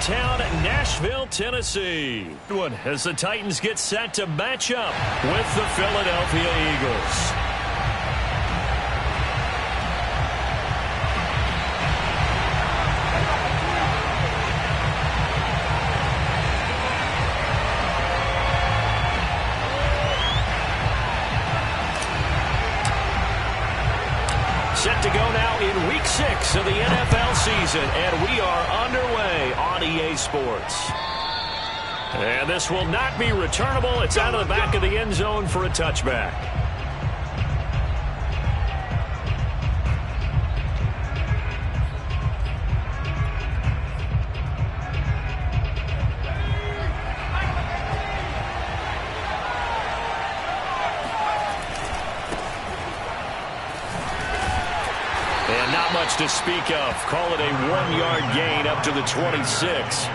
hometown, Nashville, Tennessee. As the Titans get set to match up with the Philadelphia Eagles. Set to go now in Week 6 of the NFL season, and we are underway on EA Sports. And this will not be returnable. It's out of the back of the end zone for a touchback. And not much to speak of. Call it a 1-yard gain up to the 26.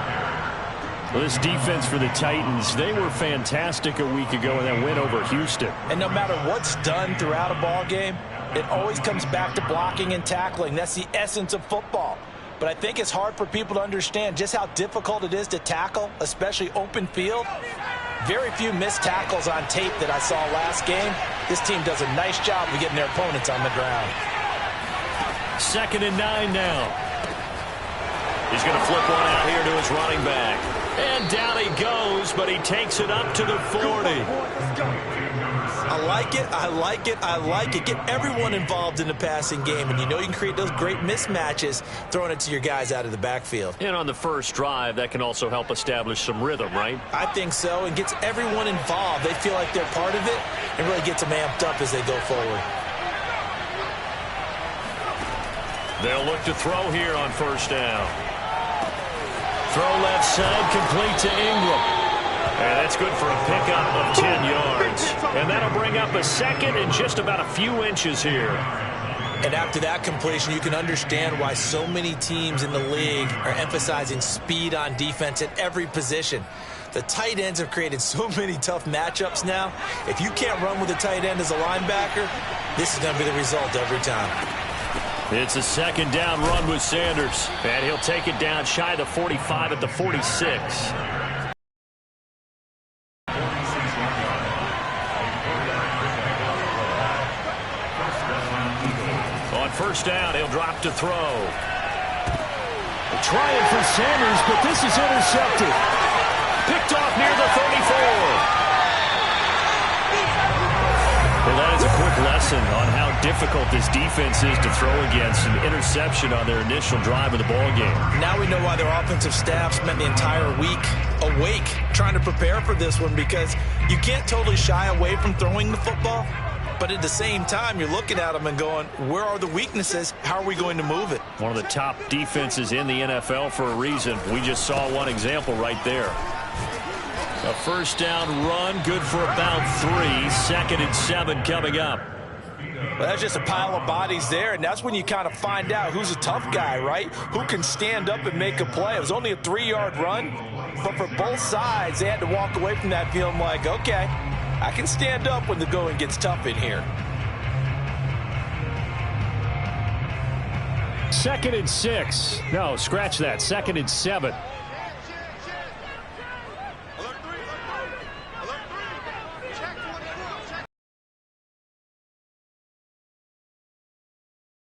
Well, this defense for the Titans, they were fantastic a week ago in that win over Houston. And no matter what's done throughout a ball game, it always comes back to blocking and tackling. That's the essence of football. But I think it's hard for people to understand just how difficult it is to tackle, especially open field. Very few missed tackles on tape that I saw last game. This team does a nice job of getting their opponents on the ground. 2nd and 9 now. He's going to flip one out here to his running back. And down he goes, but he takes it up to the 40. I like it, I like it, I like it. Get everyone involved in the passing game, and you know you can create those great mismatches throwing it to your guys out of the backfield. And on the first drive, that can also help establish some rhythm, right? I think so, and gets everyone involved. They feel like they're part of it, and really gets them amped up as they go forward. They'll look to throw here on first down. Throw left side, complete to Ingram. And that's good for a pickup of 10 yards. And that'll bring up a second and just about a few inches here. And after that completion, you can understand why so many teams in the league are emphasizing speed on defense at every position. The tight ends have created so many tough matchups now. If you can't run with a tight end as a linebacker, this is going to be the result every time. It's a 2nd down run with Sanders. And he'll take it down shy of the 45 at the 46. On first down, he'll drop to throw. Trying for Sanders, but this is intercepted. Picked off near the 34. Well, that is a quick lesson on how difficult this defense is to throw against. An interception on their initial drive of the ball game. Now we know why their offensive staff spent the entire week awake trying to prepare for this one, because you can't totally shy away from throwing the football, but at the same time you're looking at them and going, where are the weaknesses? How are we going to move it? One of the top defenses in the NFL for a reason. We just saw one example right there. A first down run, good for about 3. 2nd and 7 coming up. Well, that's just a pile of bodies there, and that's when you kind of find out who's a tough guy, right? Who can stand up and make a play. It was only a 3-yard run, but for both sides, they had to walk away from that feeling like, okay, I can stand up when the going gets tough in here. 2nd and 6. No, scratch that. 2nd and 7.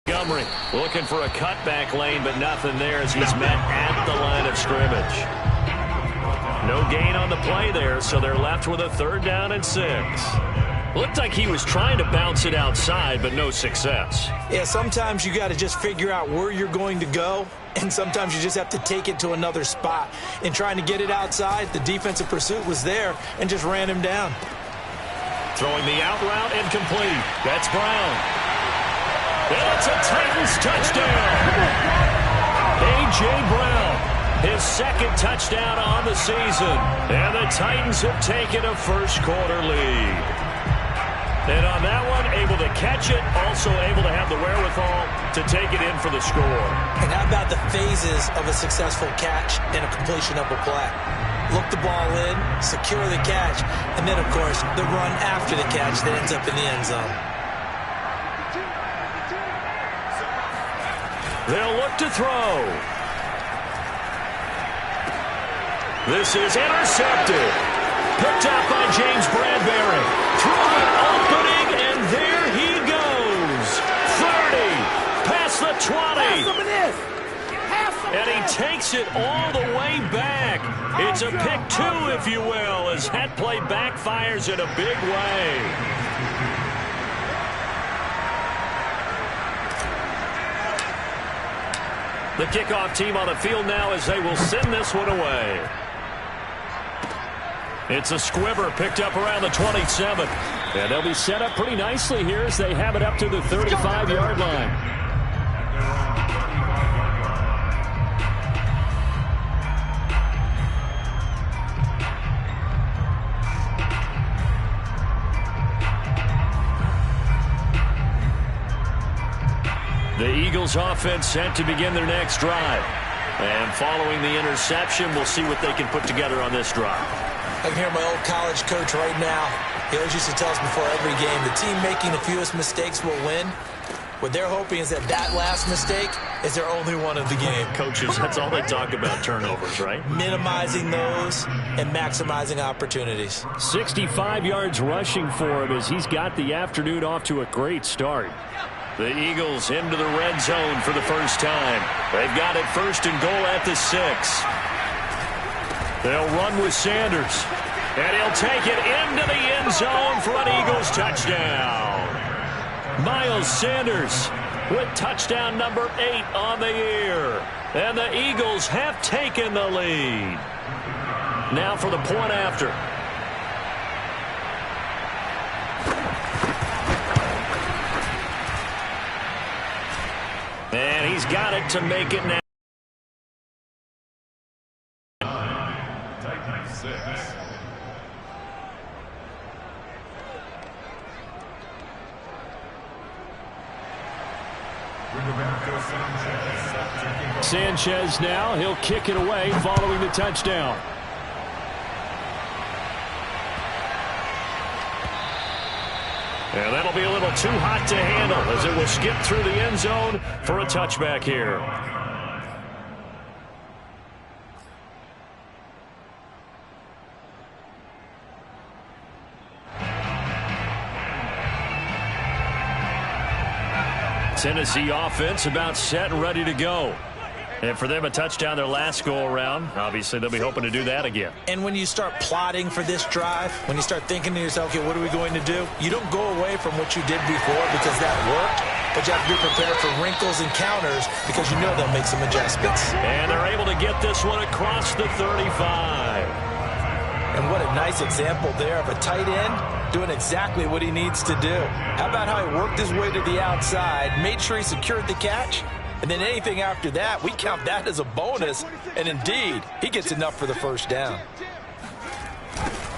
Montgomery looking for a cutback lane, but nothing there as he's met at the line of scrimmage. No gain on the play there, so they're left with a 3rd down and 6. Looked like he was trying to bounce it outside, but no success. Yeah, sometimes you got to just figure out where you're going to go, and sometimes you just have to take it to another spot. In trying to get it outside, the defensive pursuit was there and just ran him down. Throwing the out route and complete. That's Brown. And it's a Titans touchdown. A.J. Brown, his 2nd touchdown on the season. And the Titans have taken a first-quarter lead. And on that one, able to catch it, also able to have the wherewithal to take it in for the score. And how about the phases of a successful catch and a completion of a play? Look the ball in, secure the catch, and then, of course, the run after the catch that ends up in the end zone. They'll look to throw. This is intercepted. Picked up by James Bradbury. Through an opening, and there he goes. 30, past the 20. And he takes it all the way back. It's a pick two, if you will, as that play backfires in a big way. The kickoff team on the field now as they will send this one away. It's a squibber picked up around the 27. And they'll be set up pretty nicely here as they have it up to the 35-yard line. The Eagles offense set to begin their next drive. And following the interception, we'll see what they can put together on this drive. I can hear my old college coach right now. He always used to tell us before every game, the team making the fewest mistakes will win. What they're hoping is that last mistake is their only one of the game. Coaches, that's all they talk about, turnovers, right? Minimizing those and maximizing opportunities. 65 yards rushing for him as he's got the afternoon off to a great start. The Eagles into the red zone for the first time. They've got it first and goal at the 6. They'll run with Sanders. And he'll take it into the end zone for an Eagles touchdown. Miles Sanders with touchdown number 8 on the year. And the Eagles have taken the lead. Now for the point after. And he's got it to make it now. Sanchez now, he'll kick it away following the touchdown. And that'll be a little too hot to handle as it will skip through the end zone for a touchback here. Tennessee offense about set and ready to go. And for them, a touchdown their last go-around. Obviously, they'll be hoping to do that again. And when you start plotting for this drive, when you start thinking to yourself, okay, what are we going to do? You don't go away from what you did before because that worked, but you have to be prepared for wrinkles and counters because you know they'll make some adjustments. And they're able to get this one across the 35. And what a nice example there of a tight end doing exactly what he needs to do. How about how he worked his way to the outside, made sure he secured the catch, and then anything after that, we count that as a bonus. And indeed, he gets enough for the first down.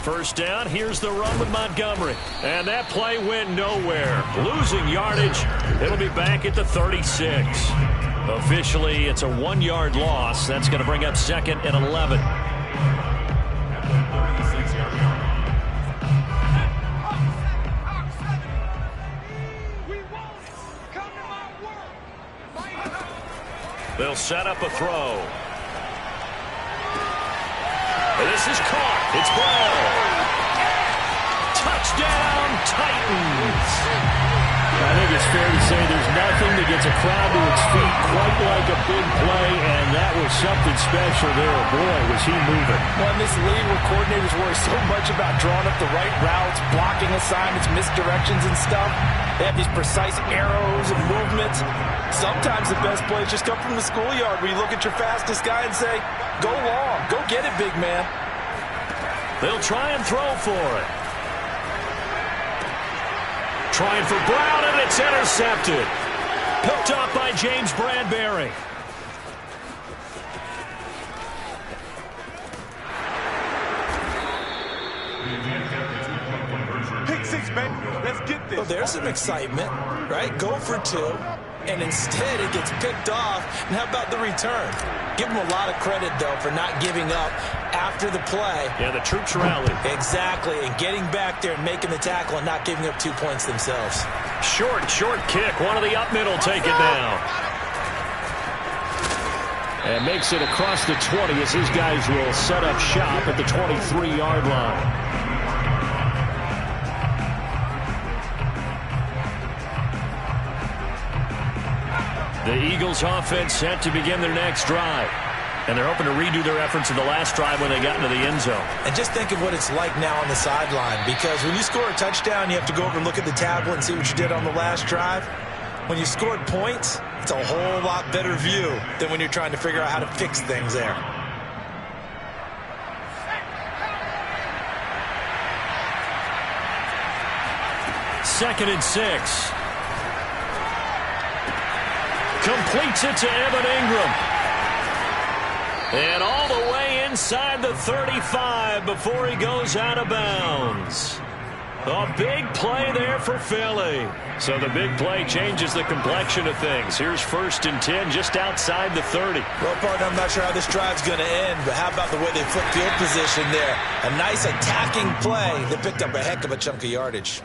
First down, here's the run with Montgomery. And that play went nowhere. Losing yardage. It'll be back at the 36. Officially, it's a 1-yard loss. That's going to bring up second and 11. They'll set up a throw. And this is caught. It's Brown. Touchdown, Titans. I think it's fair to say there's nothing that gets a crowd to its feet quite like a big play, and that was something special there. Boy, was he moving. Well, in this league where coordinators worry so much about drawing up the right routes, blocking assignments, misdirections and stuff, they have these precise arrows and movements. Sometimes the best plays just come from the schoolyard where you look at your fastest guy and say, go long, go get it, big man. They'll try and throw for it. Trying for Brown, and it's intercepted. Picked up by James Bradbury. Pick 6, baby. Let's get this. Well, there's some excitement, right? Go for 2. And instead it gets picked off. And how about the return? Give them a lot of credit, though, for not giving up after the play. Yeah, the troops rallied. Exactly, and getting back there and making the tackle and not giving up 2 points themselves. Short kick. One of the up middle take it down. And makes it across the 20 as his guys will set up shop at the 23-yard line. The Eagles offense set to begin their next drive. And they're hoping to redo their efforts in the last drive when they got into the end zone. And just think of what it's like now on the sideline, because when you score a touchdown, you have to go over and look at the tablet and see what you did on the last drive. When you scored points, it's a whole lot better view than when you're trying to figure out how to fix things there. Second and 6. Completes it to Evan Ingram. And all the way inside the 35 before he goes out of bounds. A big play there for Philly. So the big play changes the complexion of things. Here's 1st and 10 just outside the 30. Well, partner, I'm not sure how this drive's going to end, but how about the way they flip field position there? A nice attacking play that picked up a heck of a chunk of yardage.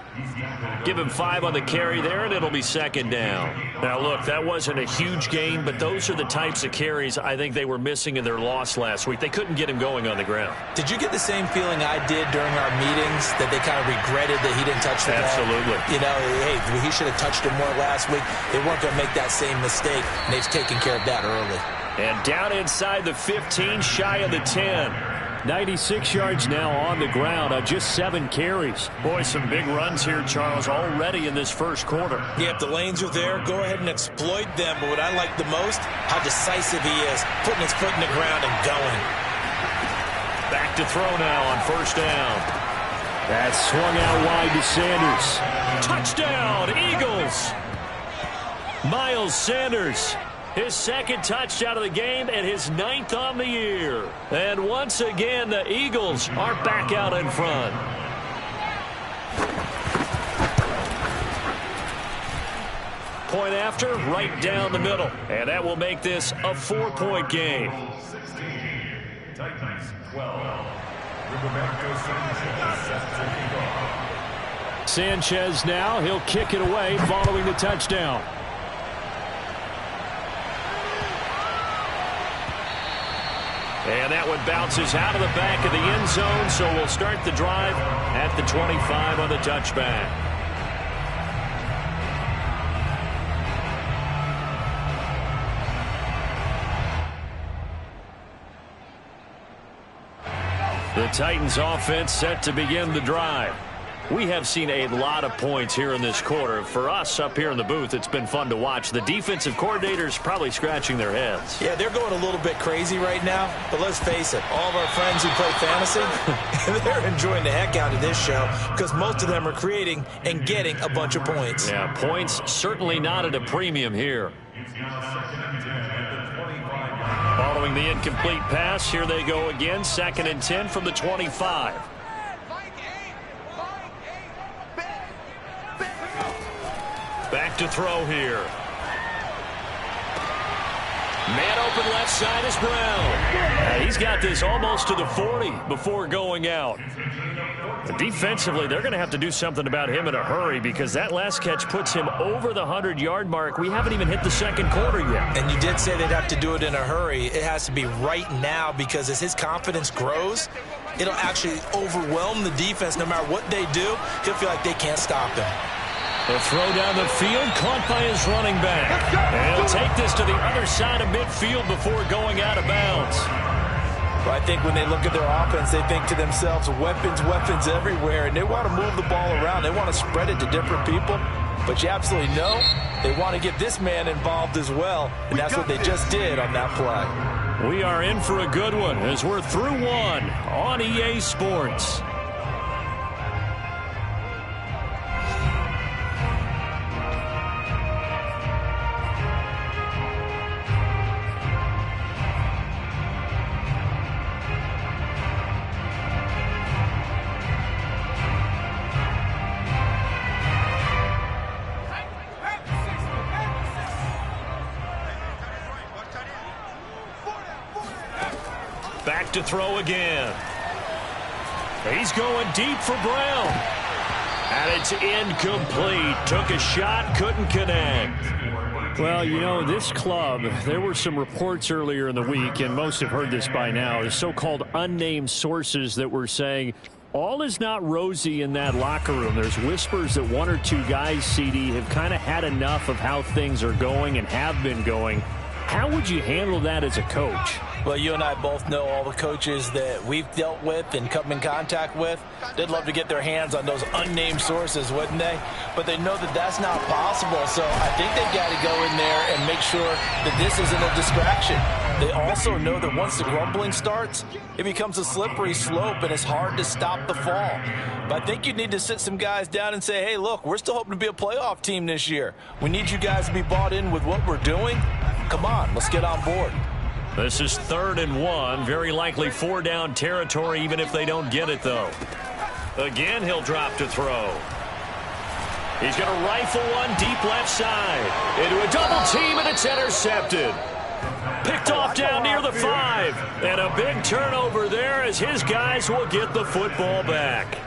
Give him 5 on the carry there, and it'll be 2nd down. Now, look, that wasn't a huge gain, but those are the types of carries I think they were missing in their loss last week. They couldn't get him going on the ground. Did you get the same feeling I did during our meetings, that they kind of regretted that he didn't touch the ball? Absolutely. You know, hey, he should have touched him more last week. They weren't going to make that same mistake, and they've taken care of that early. And down inside the 15, shy of the 10. 96 yards now on the ground on just 7 carries. Boy, some big runs here, Charles, already in this first quarter. Yeah, if the lanes are there, go ahead and exploit them. But what I like the most, how decisive he is, putting his foot in the ground and going. Back to throw now on 1st down. That swung out wide to Sanders. Touchdown, Eagles! Miles Sanders. His 2nd touchdown of the game and his 9th on the year. And once again, the Eagles are back out in front. Point after, right down the middle. And that will make this a 4-point game. 16, Titans 12. Roberto Sanchez. Sanchez now, he'll kick it away following the touchdown. And that one bounces out of the back of the end zone, so we'll start the drive at the 25 on the touchback. The Titans offense set to begin the drive. We have seen a lot of points here in this quarter. For us up here in the booth, it's been fun to watch. The defensive coordinators probably scratching their heads. Yeah, they're going a little bit crazy right now, but let's face it, all of our friends who play fantasy, they're enjoying the heck out of this show because most of them are creating and getting a bunch of points. Yeah, points certainly not at a premium here. Following the incomplete pass, here they go again, 2nd and 10 from the 25. Back to throw here. Man open left side is Brown. He's got this almost to the 40 before going out. Defensively, they're going to have to do something about him in a hurry because that last catch puts him over the 100-yard mark. We haven't even hit the 2nd quarter yet. And you did say they'd have to do it in a hurry. It has to be right now because as his confidence grows, it'll actually overwhelm the defense. No matter what they do, he'll feel like they can't stop him. The throw down the field, caught by his running back. And he'll take this to the other side of midfield before going out of bounds. Well, I think when they look at their offense, they think to themselves, weapons, weapons everywhere, and they want to move the ball around. They want to spread it to different people. But you absolutely know they want to get this man involved as well, and that's what they just did on that play. We are in for a good one as we're through one on EA Sports. Back to throw again. He's going deep for Brown. And it's incomplete. Took a shot, couldn't connect. Well, you know, this club, there were some reports earlier in the week, and most have heard this by now, the so-called unnamed sources that were saying all is not rosy in that locker room. There's whispers that one or two guys, CD, have kind of had enough of how things are going and have been going. How would you handle that as a coach? Well, you and I both know all the coaches that we've dealt with and come in contact with. They'd love to get their hands on those unnamed sources, wouldn't they? But they know that that's not possible, so I think they've got to go in there and make sure that this isn't a distraction. They also know that once the grumbling starts, it becomes a slippery slope, and it's hard to stop the fall. But I think you need to sit some guys down and say, hey, look, we're still hoping to be a playoff team this year. We need you guys to be bought in with what we're doing. Come on, let's get on board. This is 3rd and 1. Very likely 4-down territory, even if they don't get it, though. Again, he'll drop to throw. He's going to rifle one deep left side. Into a double team, and it's intercepted. Picked off down near the 5. And a big turnover there as his guys will get the football back.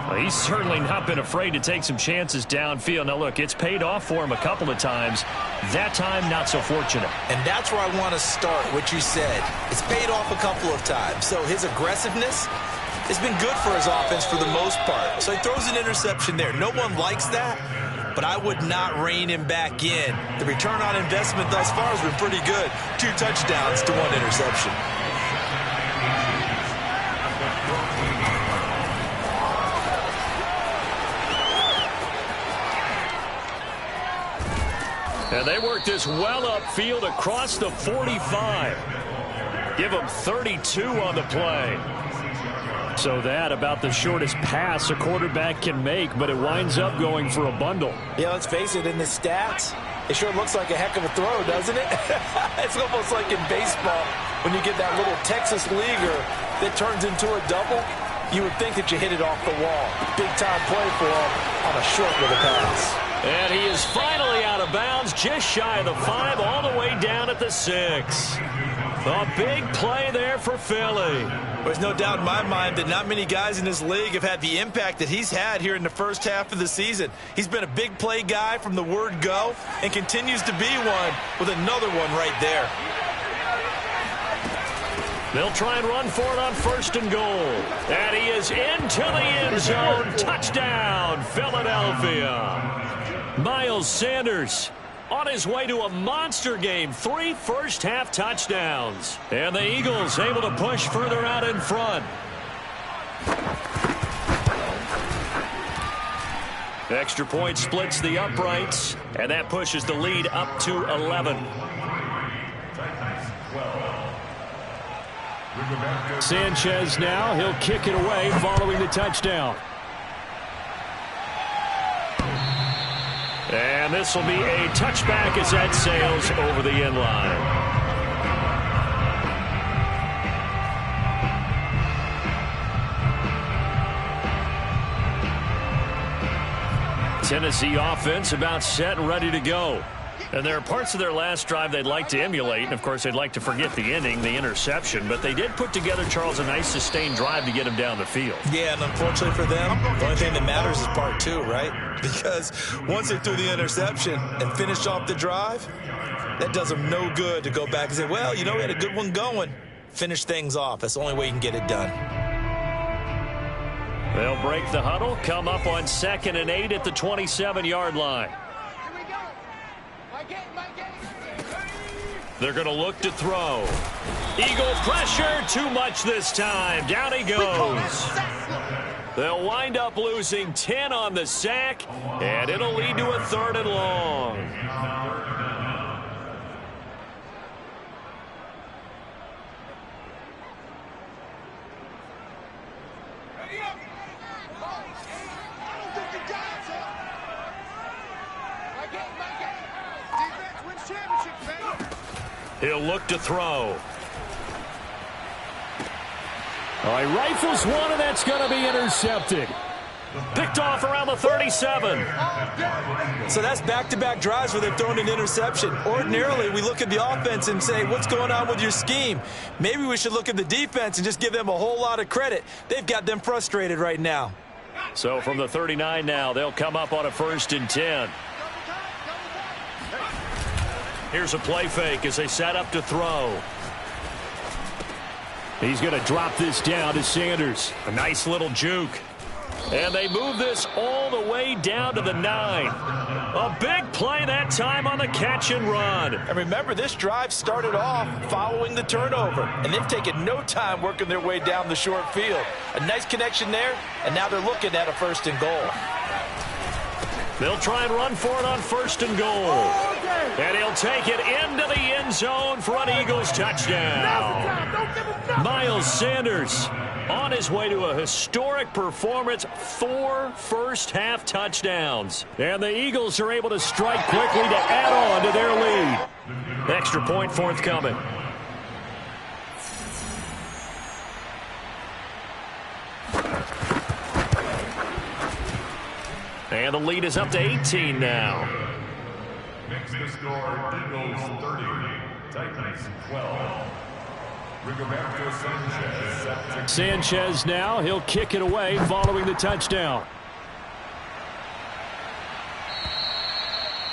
Well, he's certainly not been afraid to take some chances downfield. Now, look, it's paid off for him a couple of times. That time, not so fortunate. And that's where I want to start, what you said. It's paid off a couple of times. So his aggressiveness has been good for his offense for the most part. So he throws an interception there. No one likes that, but I would not rein him back in. The return on investment thus far has been pretty good. 2 touchdowns to 1 interception. And they work this well upfield across the 45. Give them 32 on the play. So that about the shortest pass a quarterback can make, but it winds up going for a bundle. Yeah, let's face it, in the stats, it sure looks like a heck of a throw, doesn't it? It's almost like in baseball when you get that little Texas leaguer that turns into a double. You would think that you hit it off the wall. Big-time play for him on a short little pass. And he is finally out of bounds, just shy of the 5, all the way down at the 6. A big play there for Philly. There's no doubt in my mind that not many guys in this league have had the impact that he's had here in the first half of the season. He's been a big play guy from the word go and continues to be one with another one right there. They'll try and run for it on 1st and goal. And he is into the end zone. Touchdown, Philadelphia. Miles Sanders on his way to a monster game. 3 first-half touchdowns. And the Eagles able to push further out in front. Extra point splits the uprights, and that pushes the lead up to 11. Sanchez now, he'll kick it away following the touchdown. And this will be a touchback as that sails over the end line. Tennessee offense about set and ready to go. And there are parts of their last drive they'd like to emulate. And, of course, they'd like to forget the ending, the interception. But they did put together, Charles, a nice sustained drive to get him down the field. Yeah, and unfortunately for them, the only thing that matters is part 2, right? Because once they threw the interception and finished off the drive, that does them no good to go back and say, well, you know, we had a good one going. Finish things off. That's the only way you can get it done. They'll break the huddle, come up on 2nd and 8 at the 27-yard line. They're going to look to throw. Eagle pressure, too much this time. Down he goes. They'll wind up losing 10 on the sack, and it'll lead to a 3rd and long. He'll look to throw. All right, rifles one, and that's going to be intercepted. Picked off around the 37. So that's back-to-back drives where they've thrown an interception. Ordinarily, we look at the offense and say, what's going on with your scheme? Maybe we should look at the defense and just give them a whole lot of credit. They've got them frustrated right now. So from the 39 now, they'll come up on a 1st and 10. Here's a play fake as they set up to throw. He's going to drop this down to Sanders. A nice little juke. And they move this all the way down to the 9. A big play that time on the catch and run. And remember, this drive started off following the turnover, and they've taken no time working their way down the short field. A nice connection there, and now they're looking at a 1st and goal. They'll try and run for it on 1st and goal. And he'll take it into the end zone for an Eagles touchdown. Miles Sanders on his way to a historic performance, 4 first-half touchdowns. And the Eagles are able to strike quickly to add on to their lead. Extra point forthcoming. And the lead is up to 18 now. Makes the score Eagles 30, Titans 12. Rigoberto Sanchez. Sanchez now, he'll kick it away following the touchdown.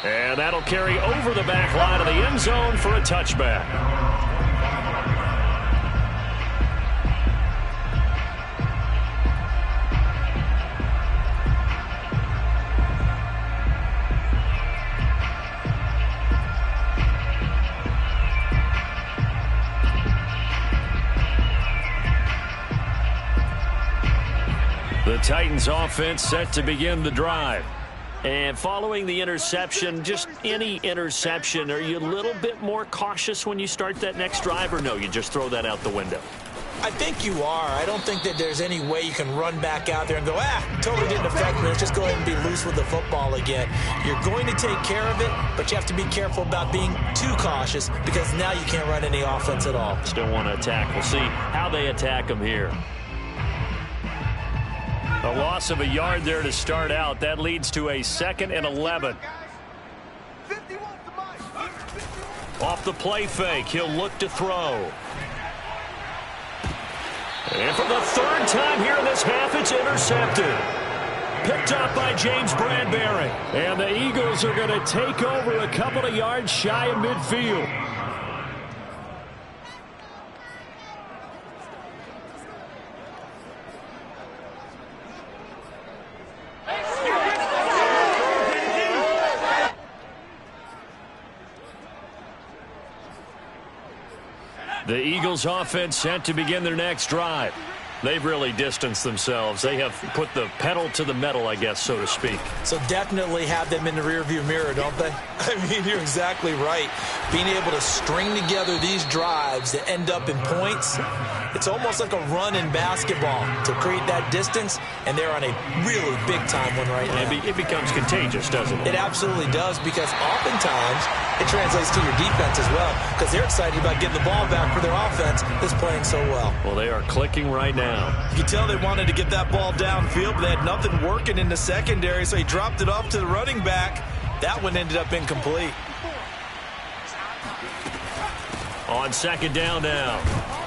And that'll carry over the back line of the end zone for a touchback. The Titans offense set to begin the drive. And following the interception, just any interception, are you a little bit more cautious when you start that next drive, or no, you just throw that out the window? I think you are. I don't think that there's any way you can run back out there and go, totally didn't affect me. Let's just go ahead and be loose with the football again. You're going to take care of it, but you have to be careful about being too cautious because now you can't run any offense at all. Still want to attack. We'll see how they attack them here. A loss of a yard there to start out. That leads to a 2nd and 11. Off the play fake, he'll look to throw. And for the 3rd time here in this half, it's intercepted. Picked up by James Bradbury. And the Eagles are going to take over a couple of yards shy of midfield. The Eagles offense set to begin their next drive. They've really distanced themselves. They have put the pedal to the metal, I guess, so to speak. So definitely have them in the rearview mirror, don't they? I mean, you're exactly right. Being able to string together these drives that end up in points, it's almost like a run in basketball to create that distance, and they're on a really big-time one right now. It becomes contagious, doesn't it? It absolutely does, because oftentimes it translates to your defense as well, because they're excited about getting the ball back for their offense that's playing so well. Well, they are clicking right now. You can tell they wanted to get that ball downfield, but they had nothing working in the secondary, so he dropped it off to the running back. That one ended up incomplete. On 2nd down now,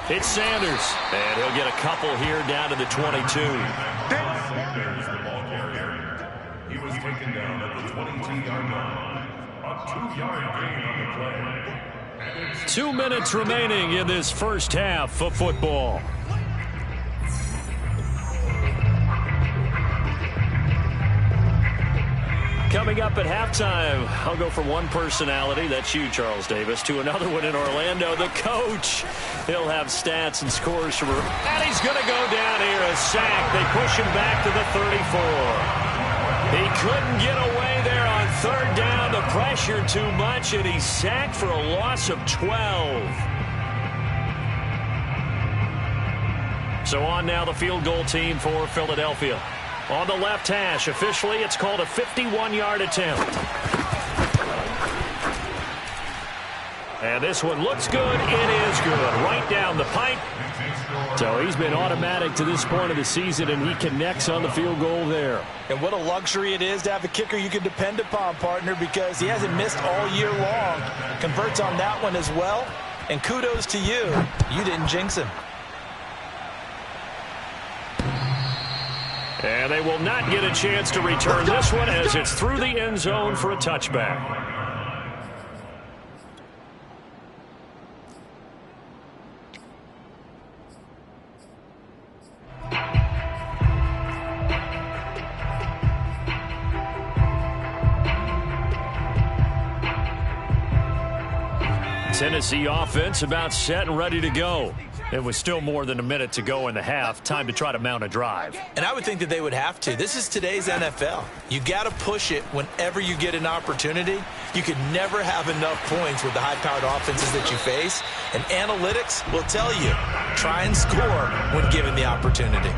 it's Sanders, and he'll get a couple here down to the 22. Sanders, the ball carrier. He was taken down at the 22-yard line. A 2-yard gain on the play. 2 minutes remaining in this first half of football. Coming up at halftime, I'll go from one personality, that's you, Charles Davis, to another one in Orlando, the coach. He'll have stats and scores from her. And he's going to go down here, a sack. They push him back to the 34. He couldn't get away there on 3rd down. The pressure too much, and he's sacked for a loss of 12. So on now the field goal team for Philadelphia. On the left hash, officially, it's called a 51-yard attempt. And this one looks good. It is good. Right down the pipe. So he's been automatic to this point of the season, and he connects on the field goal there. And what a luxury it is to have a kicker you can depend upon, partner, because he hasn't missed all year long. Converts on that one as well. And kudos to you. You didn't jinx him. And they will not get a chance to return this one as it's through the end zone for a touchback. Tennessee offense about set and ready to go. It was still more than a minute to go in the half. Time to try to mount a drive. And I would think that they would have to. This is today's NFL. You got to push it whenever you get an opportunity. You could never have enough points with the high-powered offenses that you face. And analytics will tell you, try and score when given the opportunity.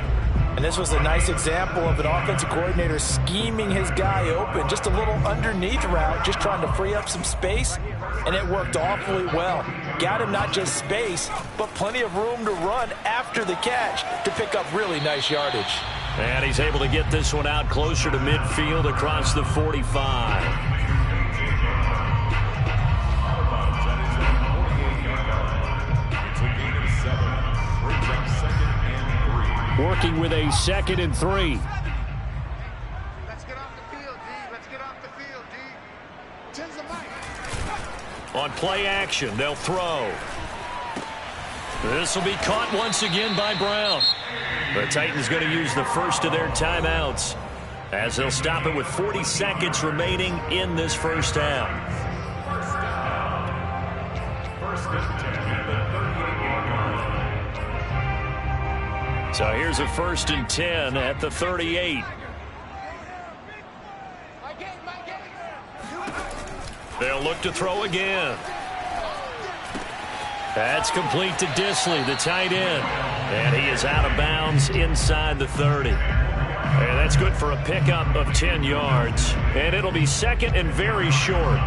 And this was a nice example of an offensive coordinator scheming his guy open. Just a little underneath route, just trying to free up some space, and it worked awfully well. Got him not just space, but plenty of room to run after the catch to pick up really nice yardage. And he's able to get this one out closer to midfield across the 45. Working with a 2nd and 3. Let's get off the field, D. Let's get off the field, D. Tens of Mike. On play action, they'll throw. This will be caught once again by Brown. The Titans going to use the first of their timeouts as they'll stop it with 40 seconds remaining in this first half. So here's a 1st and 10 at the 38. They'll look to throw again. That's complete to Dissly, the tight end. And he is out of bounds inside the 30. And that's good for a pickup of 10 yards. And it'll be 2nd and very short.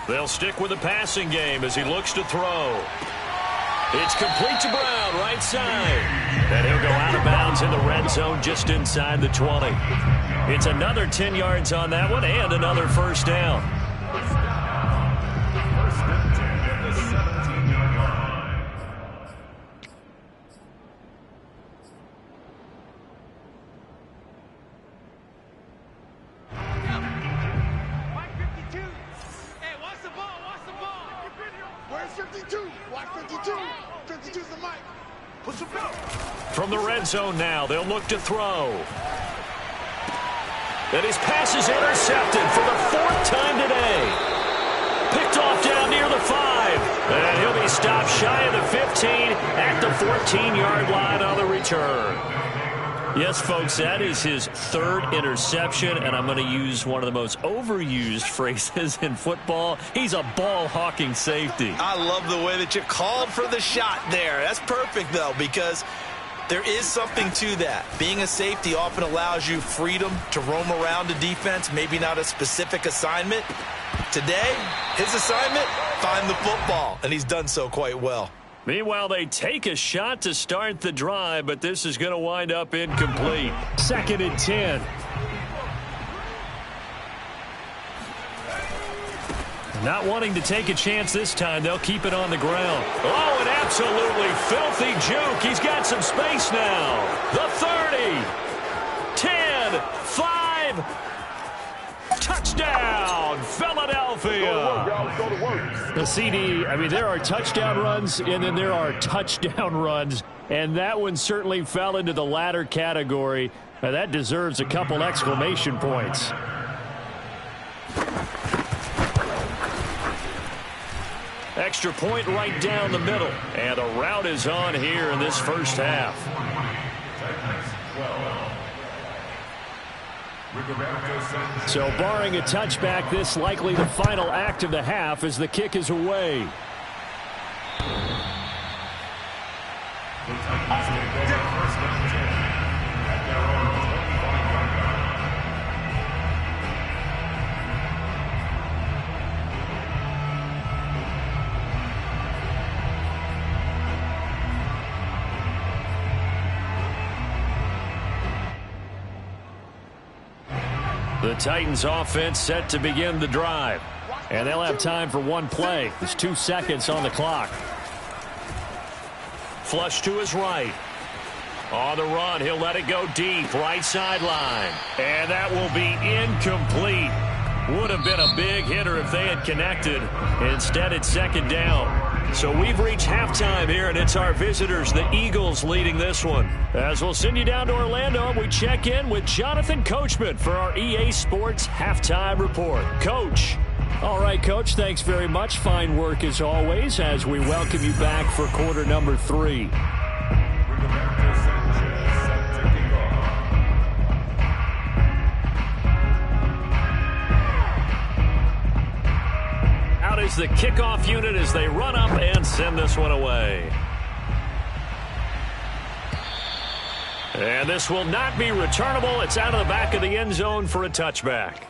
They'll stick with the passing game as he looks to throw. It's complete to Brown, right side. And he'll go out of bounds in the red zone just inside the 20. It's another 10 yards on that one and another first down. From the red zone now, they'll look to throw. And his pass is intercepted for the 4th time today. Picked off down near the 5. And he'll be stopped shy of the 15 at the 14-yard line on the return. Yes, folks, that is his 3rd interception, and I'm going to use one of the most overused phrases in football. He's a ball-hawking safety. I love the way that you called for the shot there. That's perfect, though, because there is something to that. Being a safety often allows you freedom to roam around a defense, maybe not a specific assignment. Today, his assignment, find the football, and he's done so quite well. Meanwhile, they take a shot to start the drive, but this is going to wind up incomplete. 2nd and 10. Not wanting to take a chance this time, they'll keep it on the ground. Oh, an absolutely filthy juke. He's got some space now. The 30, 10, 5, touchdown, Philadelphia. The CD, I mean, there are touchdown runs, and then there are touchdown runs, and that one certainly fell into the latter category. Now, that deserves a couple exclamation points. Extra point right down the middle. And the route is on here in this first half. So barring a touchback, this likely the final act of the half as the kick is away. The Titans offense set to begin the drive. And they'll have time for one play. There's 2 seconds on the clock. Flush to his right. On the run, he'll let it go deep, right sideline. And that will be incomplete. Would have been a big hitter if they had connected. Instead, it's second down. So we've reached halftime here, and it's our visitors, the Eagles, leading this one. As we'll send you down to Orlando, we check in with Jonathan Coachman for our EA Sports Halftime Report. Coach. All right, Coach, thanks very much. Fine work as always as we welcome you back for quarter number 3. Out is the kickoff unit as they run up and send this one away. And this will not be returnable. It's out of the back of the end zone for a touchback.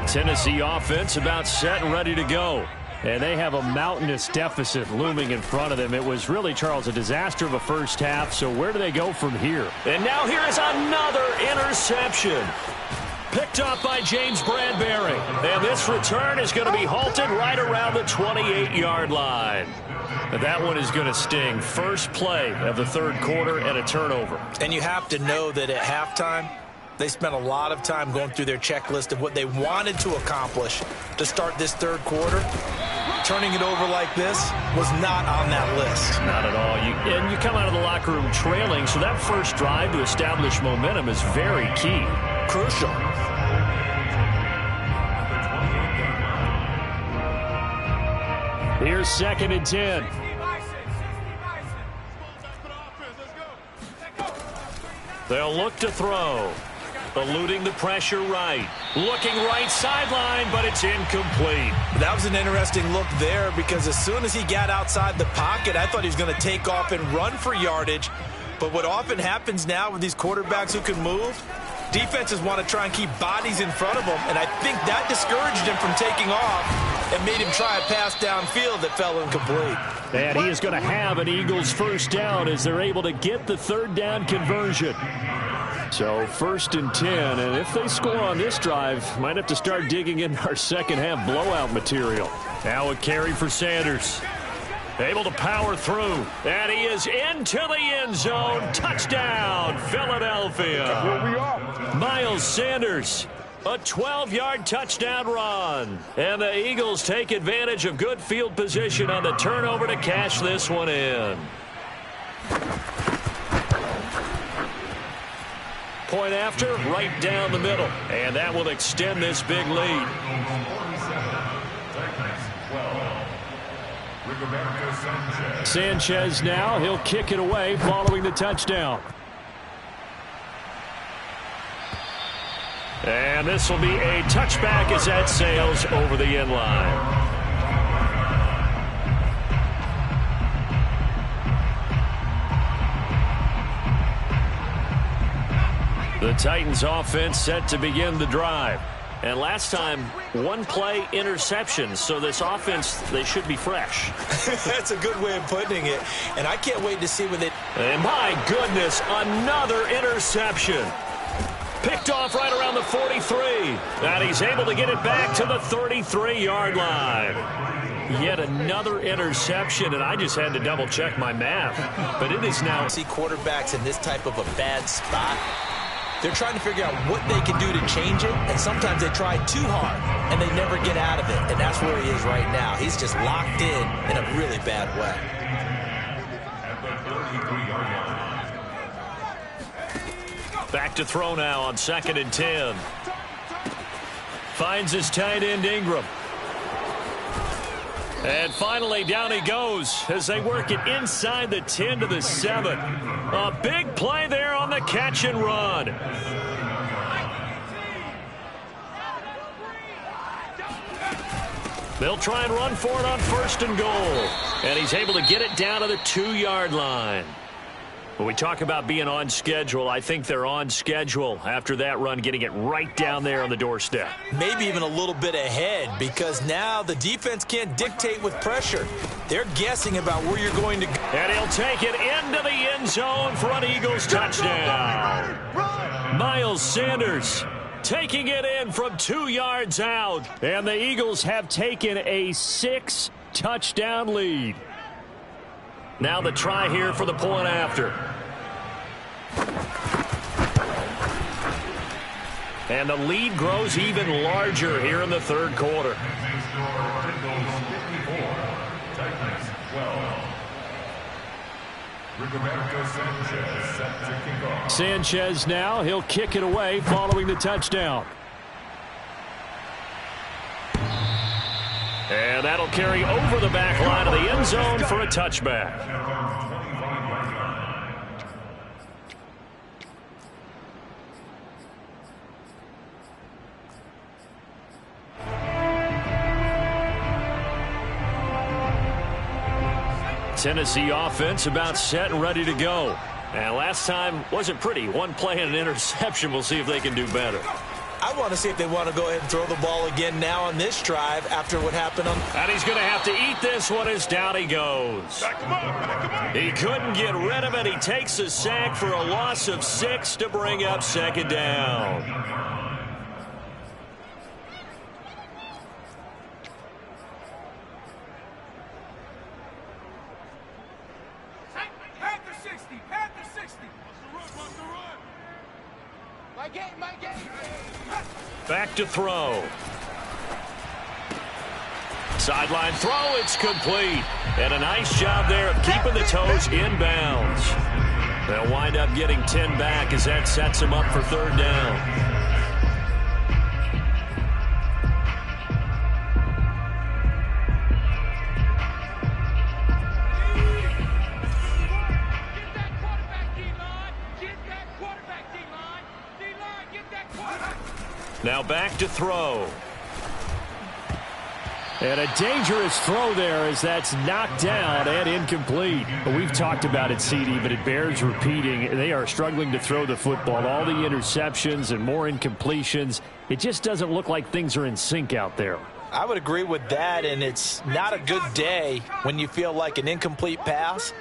Tennessee offense about set and ready to go. And they have a mountainous deficit looming in front of them. It was really, Charles, a disaster of a first half. So where do they go from here? And now here is another interception. Picked up by James Bradbury. And this return is going to be halted right around the 28-yard line. And that one is going to sting. First play of the third quarter and a turnover. And you have to know that at halftime, they spent a lot of time going through their checklist of what they wanted to accomplish to start this third quarter. Turning it over like this was not on that list. Not at all. And you come out of the locker room trailing, so that first drive to establish momentum is very key. Crucial. Here's 2nd and 10. They'll look to throw. Eluding the pressure right. Looking right sideline, but it's incomplete. That was an interesting look there because as soon as he got outside the pocket, I thought he was going to take off and run for yardage. But what often happens now with these quarterbacks who can move, defenses want to try and keep bodies in front of them, and I think that discouraged him from taking off and made him try a pass downfield that fell incomplete. And he is going to have an Eagles first down as they're able to get the third down conversion. So 1st and 10, and if they score on this drive, might have to start digging in our second half blowout material. Now a carry for Sanders. Able to power through. And he is into the end zone. Touchdown, Philadelphia. Miles Sanders, a 12-yard touchdown run. And the Eagles take advantage of good field position on the turnover to cash this one in. Point after, right down the middle. And that will extend this big lead. Sanchez now, he'll kick it away following the touchdown. And this will be a touchback as that sails over the end line. The Titans offense set to begin the drive. And last time, one play interception. So this offense, they should be fresh. That's a good way of putting it. And I can't wait to see when they... And my goodness, another interception. Picked off right around the 43. And he's able to get it back to the 33-yard line. Yet another interception, and I just had to double-check my math. But it is now... See quarterbacks in this type of a bad spot. They're trying to figure out what they can do to change it, and sometimes they try too hard, and they never get out of it, and that's where he is right now. He's just locked in a really bad way. Back to throw now on 2nd and 10. Finds his tight end Ingram. And finally, down he goes as they work it inside the 10 to the 7. A big play there on the catch and run. They'll try and run for it on 1st and goal. And he's able to get it down to the 2-yard line. When we talk about being on schedule, I think they're on schedule after that run, getting it right down there on the doorstep. Maybe even a little bit ahead, because now the defense can't dictate with pressure. They're guessing about where you're going to go. And he'll take it into the end zone for an Eagles touchdown. Miles Sanders taking it in from 2 yards out. And the Eagles have taken a 6-touchdown lead. Now the try here for the point after. And the lead grows even larger here in the third quarter. Sanchez now, he'll kick it away following the touchdown. And that'll carry over the back line of the end zone for a touchback. Tennessee offense about set and ready to go. And last time wasn't pretty. One play and an interception. We'll see if they can do better. I want to see if they want to go ahead and throw the ball again now on this drive after what happened on. And he's going to have to eat this one as down he goes. He couldn't get rid of it. He takes a sack for a loss of 6 to bring up second down. Back to throw. Sideline throw, it's complete. And a nice job there of keeping the toes inbounds. They'll wind up getting 10 back as that sets them up for third down. Now back to throw. And a dangerous throw there as that's knocked down and incomplete. We've talked about it, CD, but it bears repeating. They are struggling to throw the football. All the interceptions and more incompletions. It just doesn't look like things are in sync out there. I would agree with that, and it's not a good day when you feel like an incomplete pass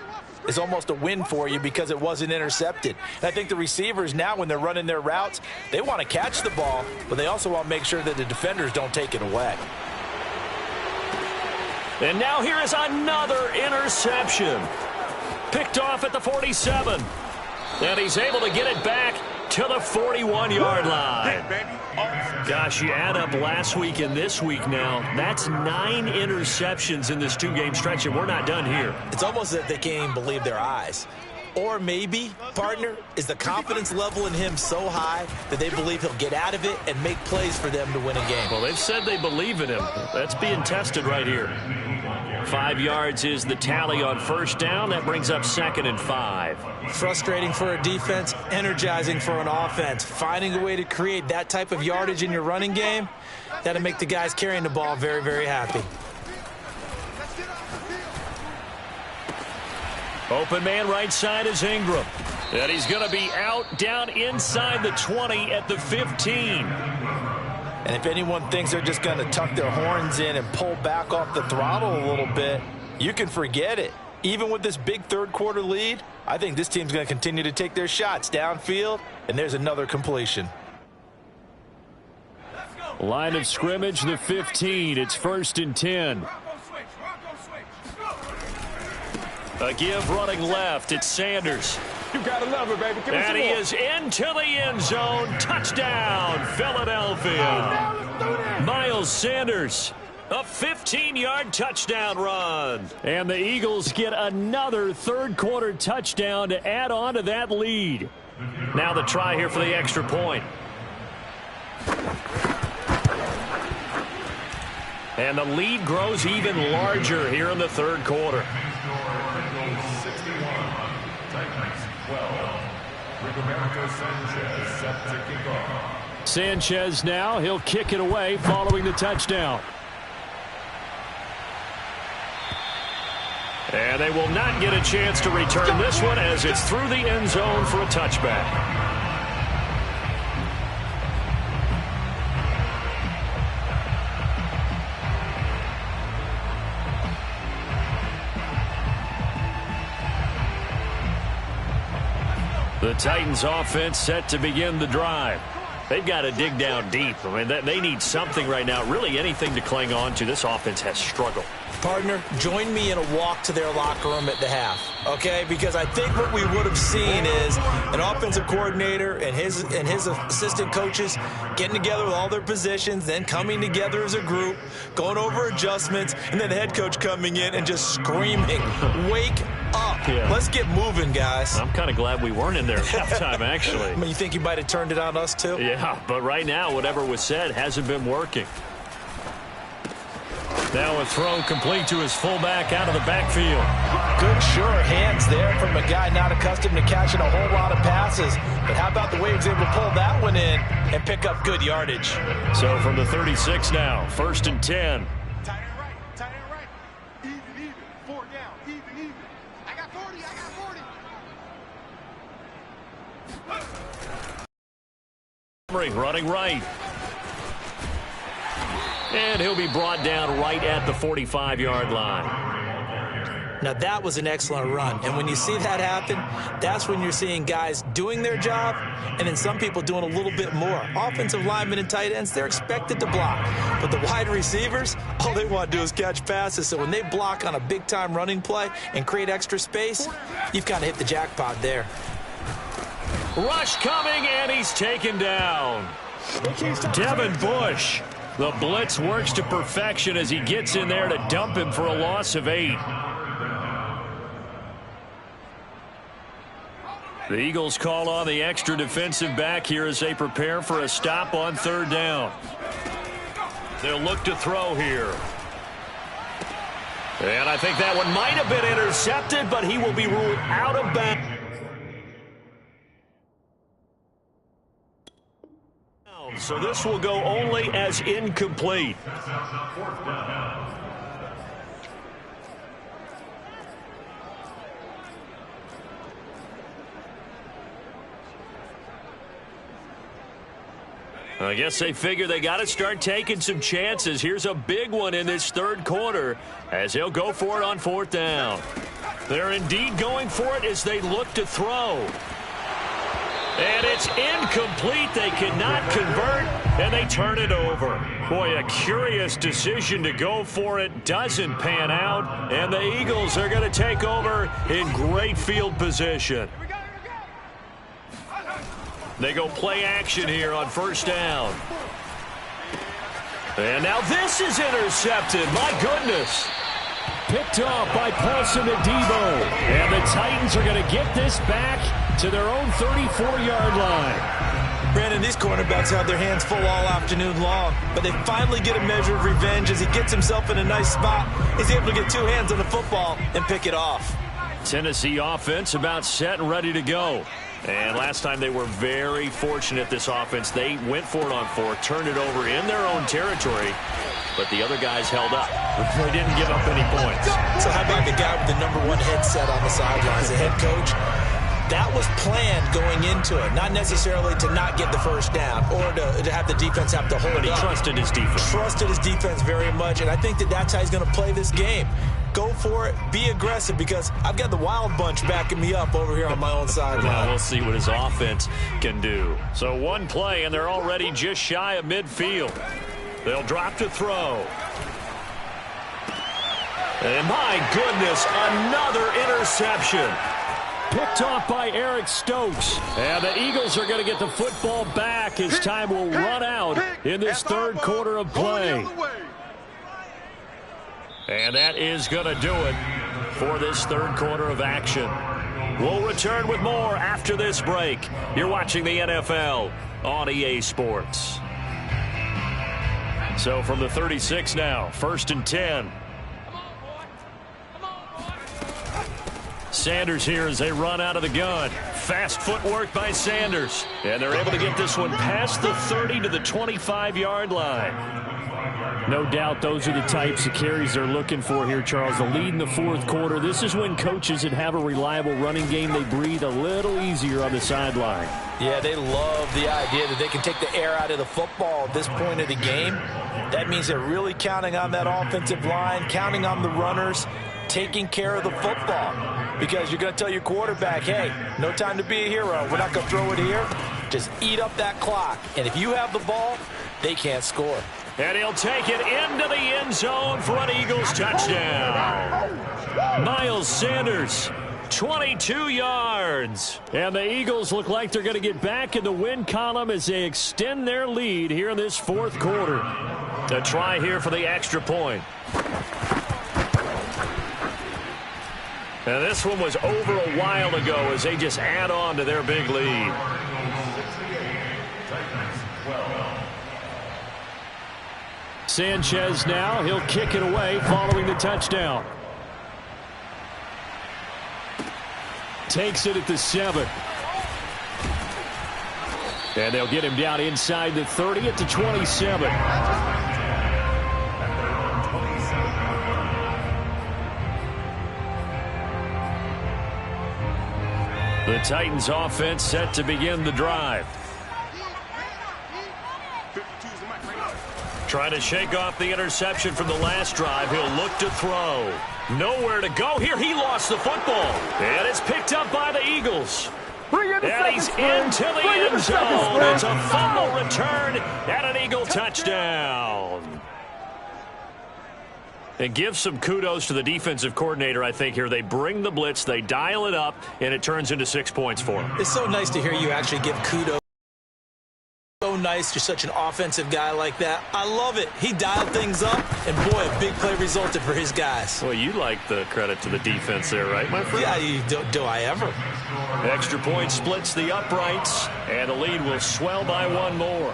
is almost a win for you because it wasn't intercepted. And I think the receivers now, when they're running their routes, they want to catch the ball, but they also want to make sure that the defenders don't take it away. And now here is another interception. Picked off at the 47. And he's able to get it back to the 41-yard line. Gosh, you add up last week and this week now, that's 9 interceptions in this 2-game stretch, and we're not done here. It's almost as if they can't even believe their eyes. Or maybe, partner, is the confidence level in him so high that they believe he'll get out of it and make plays for them to win a game. Well, they've said they believe in him. That's being tested right here. 5 yards is the tally on first down. That brings up 2nd and 5. Frustrating for a defense, energizing for an offense. Finding a way to create that type of yardage in your running game, that'll make the guys carrying the ball very, very happy. Open man right side is Ingram. And he's going to be out down inside the 20 at the 15. And if anyone thinks they're just going to tuck their horns in and pull back off the throttle a little bit, you can forget it. Even with this big third quarter lead, I think this team's going to continue to take their shots downfield, and there's another completion. Line of scrimmage, the 15. It's 1st and 10. A give running left. It's Sanders. You gotta love it, baby. Give me some And he more. is into the end zone. Touchdown, Philadelphia. Miles Sanders, a 15-yard touchdown run. And the Eagles get another third quarter touchdown to add on to that lead. Now the try here for the extra point. And the lead grows even larger here in the third quarter. Sanchez now, he'll kick it away following the touchdown. And they will not get a chance to return this one as it's through the end zone for a touchback. The Titans offense set to begin the drive. They've got to dig down deep. I mean, they need something right now, really anything to cling on to. This offense has struggled. Partner, join me in a walk to their locker room at the half, okay? Because I think what we would have seen is an offensive coordinator and his assistant coaches getting together with all their positions, then coming together as a group, going over adjustments, and then the head coach coming in and just screaming, "Wake up. Yeah. Let's get moving, guys." I'm kind of glad we weren't in there at halftime, actually. I mean, you think you might have turned it on us, too? Yeah, but right now, whatever was said hasn't been working. Now a throw complete to his fullback out of the backfield. Good, sure hands there from a guy not accustomed to catching a whole lot of passes. But how about the way he was able to pull that one in and pick up good yardage? So from the 36 now, 1st and 10. Tight end right. Even. 4 down. Even. I got 40. Running right. And he'll be brought down right at the 45-yard line. Now, that was an excellent run. And when you see that happen, that's when you're seeing guys doing their job and then some people doing a little bit more. Offensive linemen and tight ends, they're expected to block. But the wide receivers, all they want to do is catch passes. So when they block on a big-time running play and create extra space, you've kind of hit the jackpot there. Rush coming, and he's taken down. Devin Bush. The blitz works to perfection as he gets in there to dump him for a loss of 8. The Eagles call on the extra defensive back here as they prepare for a stop on 3rd down. They'll look to throw here. And I think that one might have been intercepted, but he will be ruled out of bounds. So this will go only as incomplete. I guess they figure they got to start taking some chances. Here's a big one in this 3rd quarter as they'll go for it on 4th down. They're indeed going for it as they look to throw. And it's incomplete. They cannot convert, and they turn it over. Boy, a curious decision to go for it. Doesn't pan out, and the Eagles are going to take over in great field position. They go play action here on 1st down. And now this is intercepted. My goodness. Picked off by Paulson Adebo. And the Titans are going to get this back to their own 34-yard line. Brandon, these cornerbacks have their hands full all afternoon long, but they finally get a measure of revenge as he gets himself in a nice spot. He's able to get 2 hands on the football and pick it off. Tennessee offense about set and ready to go. And last time they were very fortunate, this offense. They went for it on 4th, turned it over in their own territory, but the other guys held up. They didn't give up any points. So how about the guy with the number 1 headset on the sidelines, the head coach? That was planned going into it, not necessarily to not get the 1st down or to have the defense have to hold up. But he trusted his defense. Trusted his defense very much, and I think that's how he's going to play this game. Go for it, be aggressive, because I've got the Wild Bunch backing me up over here on my own sideline. Well, we'll see what his offense can do. So 1 play, and they're already just shy of midfield. They'll drop to throw. And my goodness, another interception. Picked off by Eric Stokes. And the Eagles are going to get the football back as time will run out in this 3rd quarter of play. And that is going to do it for this 3rd quarter of action. We'll return with more after this break. You're watching the NFL on EA Sports. So from the 36 now, 1st and 10. Sanders here as they run out of the gun. Fast footwork by Sanders. And they're able to get this one past the 30 to the 25-yard line. No doubt those are the types of carries they're looking for here, Charles. The lead in the 4th quarter. This is when coaches that have a reliable running game, they breathe a little easier on the sideline. Yeah, they love the idea that they can take the air out of the football at this point of the game. That means they're really counting on that offensive line, counting on the runners, taking care of the football. Because you're going to tell your quarterback, hey, no time to be a hero. We're not going to throw it here. Just eat up that clock. And if you have the ball, they can't score. And he'll take it into the end zone for an Eagles touchdown. Miles Sanders, 22 yards. And the Eagles look like they're going to get back in the win column as they extend their lead here in this fourth quarter. A try here for the extra point. And this one was over a while ago as they just add on to their big lead. Sanchez now, he'll kick it away following the touchdown. Takes it at the 7. And they'll get him down inside the 30 at the 27. The Titans offense set to begin the drive. Trying to shake off the interception from the last drive. He'll look to throw. Nowhere to go here. He lost the football. And it's picked up by the Eagles. And he's into the end zone. It's a fumble return and an Eagle touchdown. And give some kudos to the defensive coordinator, I think, here. They bring the blitz, they dial it up, and it turns into 6 points for them. It's so nice to hear you actually give kudos. So nice. You're such an offensive guy like that. I love it. He dialed things up, and boy, a big play resulted for his guys. Well, you like the credit to the defense there, right, my friend? Yeah, do I ever? Extra point splits the uprights, and the lead will swell by one more.